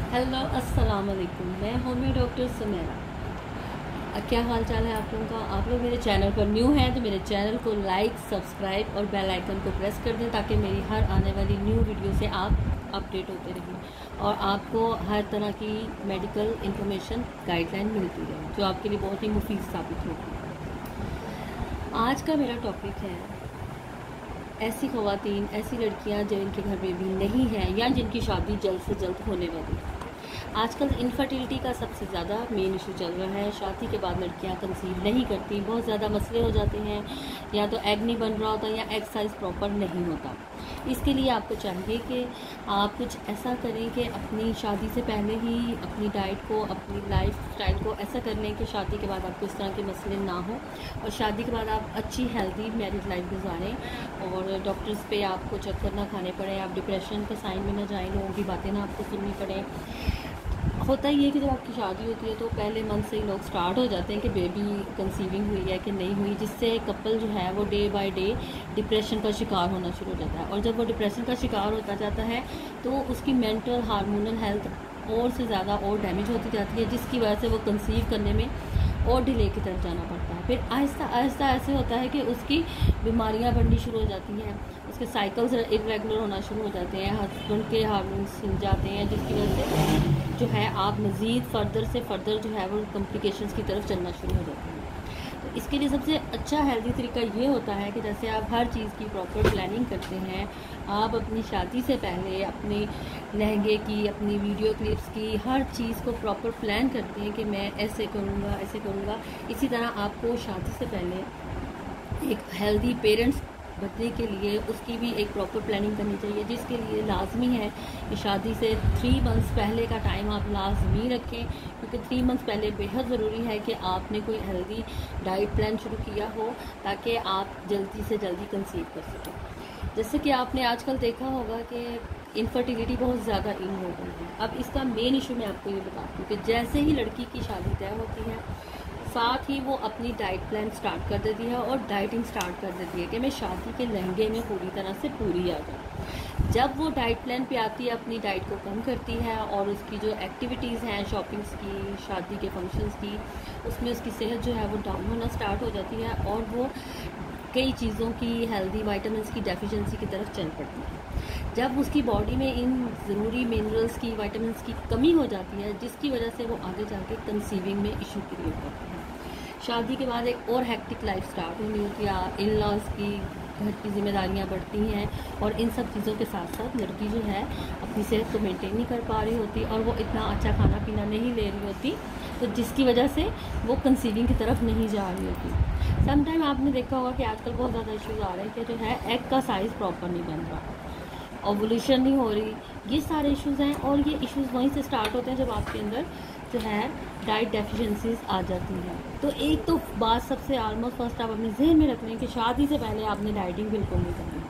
Hello अस्सलाम वालेकुम। मैं होम्यो डॉक्टर सुमेरा। क्या हाल चाल है आप लोगों का। आप लोग मेरे चैनल पर न्यू हैं तो मेरे चैनल को लाइक, सब्सक्राइब और बेल आइकन को प्रेस कर दें ताकि मेरी हर आने वाली न्यू वीडियो से आप अपडेट होते रहें और आपको हर तरह की मेडिकल इंफॉर्मेशन गाइडलाइन मिलती रहे जो आपके लिए बहुत ही मुफीद साबित होगी। आज का मेरा टॉपिक है ऐसी ख़वातीन, ऐसी लड़कियां जिनके घर में भी नहीं है या जिनकी शादी जल्द से जल्द होने वाली है। आजकल इनफर्टिलिटी का सबसे ज़्यादा मेन इशू चल रहा है। शादी के बाद लड़कियां कंसीव नहीं करती, बहुत ज़्यादा मसले हो जाते हैं, या तो एग नहीं बन रहा होता या एग साइज़ प्रॉपर नहीं होता। इसके लिए आपको चाहिए कि आप कुछ ऐसा करें कि अपनी शादी से पहले ही अपनी डाइट को, अपनी लाइफ स्टाइल को ऐसा कर लें कि शादी के बाद आपको इस तरह के मसले ना हो और शादी के बाद आप अच्छी हेल्दी मैरिज लाइफ गुजारें और डॉक्टर्स पे आपको चक्कर ना खाने पड़े, आप डिप्रेशन के साइन में ना जाएं, लोगों की बातें ना आपको सुननी पड़े। होता ही है कि जब आपकी शादी होती है तो पहले मंथ से ही लोग स्टार्ट हो जाते हैं कि बेबी कंसीविंग हुई है कि नहीं हुई, जिससे कपल जो है वो डे बाय डे डिप्रेशन का शिकार होना शुरू हो जाता है। और जब वो डिप्रेशन का शिकार होता जाता है तो उसकी मेंटल हार्मोनल हेल्थ और से ज़्यादा और डैमेज होती जाती है, जिसकी वजह से वो कंसीव करने में और डिले की तरफ जाना पड़ता है। फिर आहिस्ता आहिस्ता ऐसे होता है कि उसकी बीमारियां बढ़नी शुरू हो जाती हैं, उसके साइकिल्स इरेगुलर होना शुरू हो जाते हैं, हस्बैंड के हार्मोन्स हिल जाते हैं, जिसकी वजह से जो है आप मज़ीद फर्दर से फर्दर जो है वो कॉम्प्लिकेशंस की तरफ चलना शुरू हो जाते हैं। तो इसके लिए सबसे अच्छा हेल्दी तरीका ये होता है कि जैसे आप हर चीज़ की प्रॉपर प्लानिंग करते हैं, आप अपनी शादी से पहले अपने लहंगे की, अपनी वीडियो क्लिप्स की, हर चीज़ को प्रॉपर प्लान करते हैं कि मैं ऐसे करूँगा, ऐसे करूँगा। इसी तरह आपको शादी से पहले एक हेल्दी पेरेंट्स बनने के लिए उसकी भी एक प्रॉपर प्लानिंग करनी चाहिए, जिसके लिए लाजमी है कि शादी से 3 मंथ्स पहले का टाइम आप लाजमी रखें, क्योंकि 3 मंथ्स पहले बेहद ज़रूरी है कि आपने कोई हेल्दी डाइट प्लान शुरू किया हो ताकि आप जल्दी से जल्दी कंसीव कर सकें। जैसे कि आपने आजकल देखा होगा कि इनफर्टिलिटी बहुत ज़्यादा इन हो गई है। अब इसका मेन इशू मैं आपको ये बताती हूँ कि जैसे ही लड़की की शादी तय होती है साथ ही वो अपनी डाइट प्लान स्टार्ट कर देती है और डाइटिंग स्टार्ट कर देती है कि मैं शादी के लहंगे में पूरी तरह से पूरी आ जाऊँ। जब वो डाइट प्लान पे आती है, अपनी डाइट को कम करती है और उसकी जो एक्टिविटीज़ हैं शॉपिंग्स की, शादी के फंक्शंस की, उसमें उसकी सेहत जो है वो डाउन होना स्टार्ट हो जाती है और वो कई चीज़ों की हेल्दी वाइटामिन्स की डेफिशिएंसी की तरफ चल पड़ती है। जब उसकी बॉडी में इन ज़रूरी मिनरल्स की, वाइटामिन्स की कमी हो जाती है, जिसकी वजह से वो आगे जाके कंसीविंग में इशू क्रिएट करती है। शादी के बाद एक और हेक्टिक लाइफ स्टार्ट होनी होती है, इन लॉज की, घर की जिम्मेदारियां बढ़ती हैं और इन सब चीज़ों के साथ साथ लड़की जो है अपनी सेहत को मेंटेन नहीं कर पा रही होती और वो इतना अच्छा खाना पीना नहीं ले रही होती, तो जिसकी वजह से वो कंसीविंग की तरफ नहीं जा रही होती। समटाइम आपने देखा होगा कि आजकल बहुत ज़्यादा इश्यूज आ रहे हैं कि जो है एग का साइज़ प्रॉपर नहीं बन रहा, ओवुलेशन नहीं हो रही, ये सारे इश्यूज़ हैं। और ये इश्यूज़ वहीं से स्टार्ट होते हैं जब आपके अंदर जो है डाइट डेफिशिएंसीज आ जाती हैं। तो एक तो बात सबसे ऑलमोस्ट फर्स्ट आप अपने जहन में रख लें कि शादी से पहले आपने डाइटिंग बिल्कुल नहीं करनी।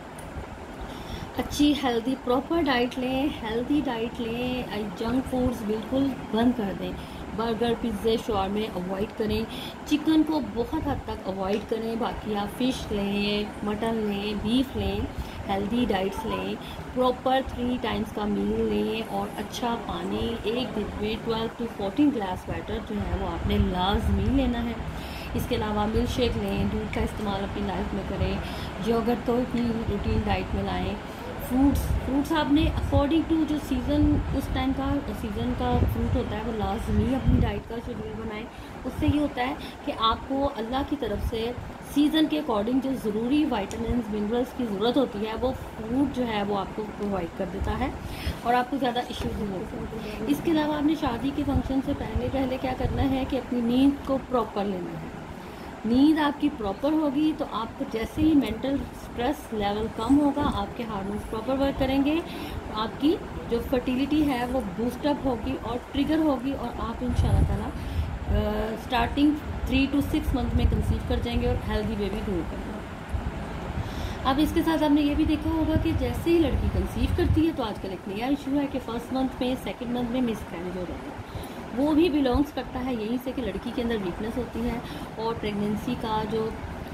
अच्छी हेल्दी प्रॉपर डाइट लें, हेल्दी डाइट लें, जंक फूड्स बिल्कुल बंद कर दें, बर्गर, पिज़्ज़े, शॉर्मे अवॉइड करें, चिकन को बहुत हद तक अवॉइड करें। बाकी आप फ़िश लें, मटन लें, बीफ लें, हेल्दी डाइट्स लें, प्रॉपर 3 टाइम्स का मील लें और अच्छा पानी एक दिन में 12 to 14 ग्लास वाटर जो है वो आपने लाजमी लेना है। इसके अलावा मिल्क शेक लें, दूध का इस्तेमाल अपनी लाइफ में करें, योगर्ट तो अपनी रूटीन डाइट में लाएं। फ्रूट्स आपने अकॉर्डिंग टू जो सीज़न, उस टाइम का सीज़न का फ्रूट होता है वो लाजमी अपनी डाइट का शेड्यूल बनाएं। उससे ये होता है कि आपको अल्लाह की तरफ से सीज़न के अकॉर्डिंग जो ज़रूरी वाइटामिन्स, मिनरल्स की ज़रूरत होती है वो फ्रूट जो है वो आपको प्रोवाइड कर देता है और आपको ज़्यादा इश्यूज नहीं होते। इसके अलावा आपने शादी के फंक्शन से पहले क्या करना है कि अपनी नींद को प्रॉपर लेना है। नींद आपकी प्रॉपर होगी तो आपको जैसे ही मेंटल स्ट्रेस लेवल कम होगा, आपके हार्मोन्स प्रॉपर वर्क करेंगे, आपकी जो फर्टिलिटी है वो बूस्टअप होगी और ट्रिगर होगी और आप इंशाल्लाह ताला स्टार्टिंग 3 to 6 मंथ में कंसीव कर जाएंगे और हेल्दी बेबी दूर करेंगे। अब इसके साथ आपने ये भी देखा होगा कि जैसे ही लड़की कंसीव करती है तो आजकल एक नया इशू है कि फर्स्ट मंथ में, सेकंड मंथ में मिसकैरेज हो जाता है। वो भी बिलोंग्स करता है यहीं से कि लड़की के अंदर वीकनेस होती है और प्रेगनेंसी का जो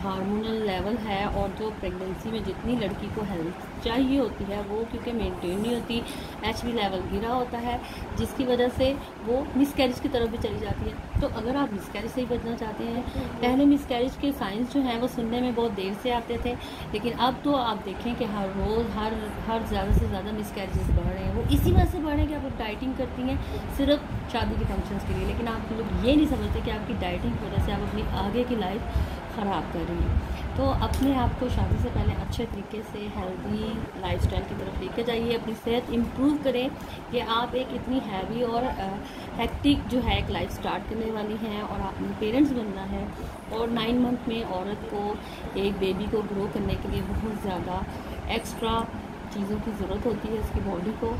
हार्मोनल लेवल है और जो प्रेगनेंसी में जितनी लड़की को हेल्थ चाहिए होती है वो क्योंकि मेंटेन नहीं होती, HB लेवल गिरा होता है, जिसकी वजह से वो मिसकैरेज की तरफ भी चली जाती है। तो अगर आप मिसकैरेज से ही बचना चाहते हैं, पहले मिसकैरेज के साइंस जो हैं वो सुनने में बहुत देर से आते थे, लेकिन अब तो आप देखें कि हर रोज़ हर ज़्यादा से ज़्यादा मिसकैरेजेस बढ़ रहे हैं। वो इसी वजह से बढ़ रहे हैं कि आप डाइटिंग करती हैं सिर्फ शादी के फंक्शंस के लिए, लेकिन आप लोग ये नहीं समझते कि आपकी डाइटिंग की वजह से आप अपनी आगे की लाइफ ख़राब कर रही हैं। तो अपने आप को शादी से पहले अच्छे तरीके से हेल्दी लाइफस्टाइल की तरफ लेकर जाइए, अपनी सेहत इम्प्रूव करें कि आप एक इतनी हैवी और हेक्टिक जो है एक लाइफ स्टार्ट करने वाली हैं और आपने पेरेंट्स बनना है। और 9 मंथ में औरत को एक बेबी को ग्रो करने के लिए बहुत ज़्यादा एक्स्ट्रा चीज़ों की ज़रूरत होती है उसकी बॉडी को,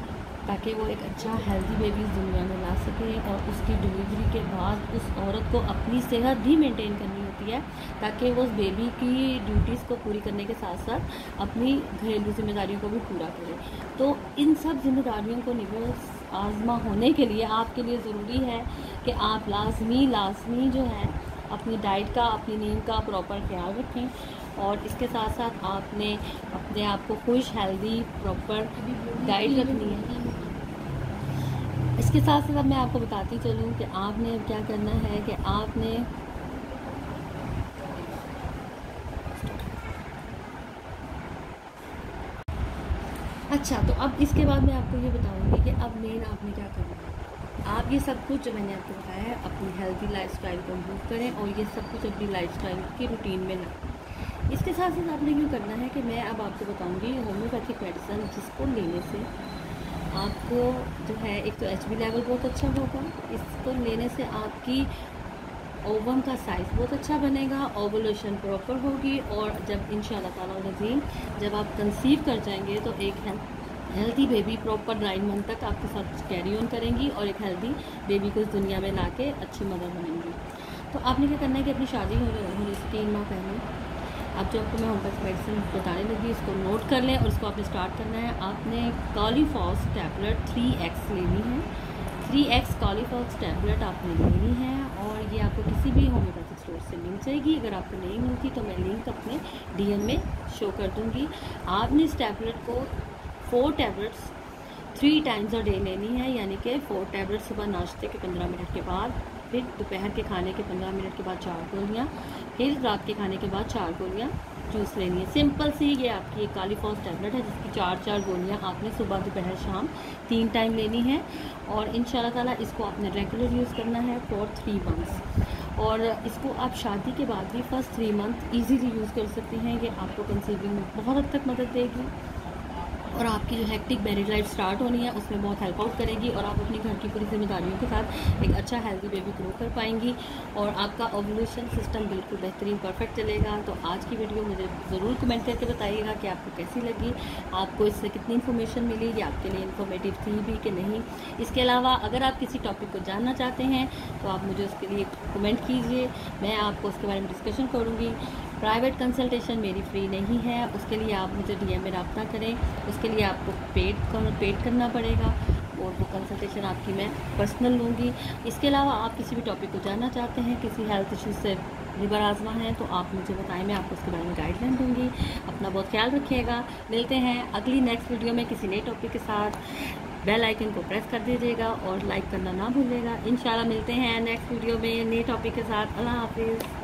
ताकि वो एक अच्छा हेल्दी बेबी इस दुनिया में ला सके। और उसकी डिलीवरी के बाद उस औरत को अपनी सेहत भी मेंटेन करनी होती है ताकि वो उस बेबी की ड्यूटीज़ को पूरी करने के साथ साथ अपनी घरेलू जिम्मेदारियों को भी पूरा करे। तो इन सब जिम्मेदारियों को आज़मा होने के लिए आपके लिए ज़रूरी है कि आप लाजमी जो है अपनी डाइट का, अपनी नींद का प्रॉपर ख्याल रखें। और इसके साथ साथ आपने अपने आप को खुश, हेल्दी, प्रॉपर डाइट रखनी है। इसके साथ साथ मैं आपको बताती चलूँ कि आपने क्या करना है कि आपने अच्छा, तो अब इसके बाद मैं आपको ये बताऊंगी कि अब मेन आपने क्या करना है। आप ये सब कुछ जो मैंने आपको बताया है अपनी हेल्दी लाइफस्टाइल को इम्प्रूव करें और ये सब कुछ अपनी लाइफस्टाइल की रूटीन में लाएं। इसके साथ साथ आपने यूँ करना है कि मैं अब आपको बताऊंगी होम्योपैथिक मेडिसिन जिसको लेने से आपको जो है एक तो HB लेवल बहुत अच्छा होगा, इसको लेने से आपकी ओवम का साइज़ बहुत अच्छा बनेगा, ओवुलेशन प्रॉपर होगी और जब इंशाल्लाह ताला नज़ीम जब आप कंसीव कर जाएंगे तो एक हेल्दी बेबी प्रॉपर 9 मंथ तक आपके साथ कैरी ऑन करेंगी और एक हेल्दी बेबी को इस दुनिया में ला के अच्छी मदर बनेंगी। तो आपने क्या करना है कि अपनी शादी होने से 3 माह पहले अब जो आपको मैं होम्योपैथिक मेडिसिन बताने लगी इसको नोट कर लें और इसको आपने स्टार्ट करना है। आपने कॉलीफॉस टैबलेट 3x लेनी है, 3x कॉलीफॉस टैबलेट आपने लेनी है और ये आपको किसी भी होम्योपैथिक स्टोर से मिल जाएगी। अगर आपको नहीं मिलती तो मैं लिंक अपने DM में शो कर दूँगी। आपने इस टैबलेट को 4 टैबलेट्स 3 टाइम्स अ डे लेनी है, यानी कि 4 टैबलेट सुबह नाश्ते के 15 मिनट के बाद, फिर दोपहर के खाने के 15 मिनट के बाद 4 गोलियाँ, फिर रात के खाने के बाद 4 गोलियाँ जूस लेनी है। सिंपल सी ये आपकी एक कॉलीफॉस टैबलेट है जिसकी 4 गोलियाँ आपने सुबह दोपहर शाम 3 टाइम लेनी है और इंशाल्लाह ताला इसको आपने रेगुलर यूज़ करना है फॉर 3 मंथ्स। और इसको आप शादी के बाद भी फर्स्ट 3 मंथ ईजीली यूज़ कर सकती हैं। ये आपको कंसीविंग में बहुत हद तक मदद देगी और आपकी जो हेक्टिक मैरिड लाइफ स्टार्ट होनी है उसमें बहुत हेल्प आउट करेगी और आप अपनी घर की पूरी जिम्मेदारियों के साथ एक अच्छा हेल्दी बेबी ग्रो कर पाएंगी और आपका ओव्यूलेशन सिस्टम बिल्कुल बेहतरीन परफेक्ट चलेगा। तो आज की वीडियो मुझे ज़रूर कमेंट करके बताइएगा कि आपको कैसी लगी, आपको इससे कितनी इन्फॉर्मेशन मिली, ये आपके लिए इन्फॉर्मेटिव थी भी कि नहीं। इसके अलावा अगर आप किसी टॉपिक को जानना चाहते हैं तो आप मुझे उसके लिए कमेंट कीजिए, मैं आपको उसके बारे में डिस्कशन करूँगी। प्राइवेट कंसल्टेशन मेरी फ्री नहीं है, उसके लिए आप मुझे DM में रब्ता करें, उसके लिए आपको पेड करना पड़ेगा और वो कंसल्टेशन आपकी मैं पर्सनल लूँगी। इसके अलावा आप किसी भी टॉपिक को जानना चाहते हैं, किसी हेल्थ इशू से रिबर आजमा है तो आप मुझे बताएं, मैं आपको उसके बारे में गाइडलाइन दूँगी। अपना बहुत ख्याल रखिएगा। मिलते हैं अगली नेक्स्ट वीडियो में किसी नए टॉपिक के साथ। बेल आइकन को प्रेस कर दीजिएगा और लाइक करना ना भूलिएगा। इंशाल्लाह मिलते हैं नेक्स्ट वीडियो में नए टॉपिक के साथ। अल्लाह हाफिज़।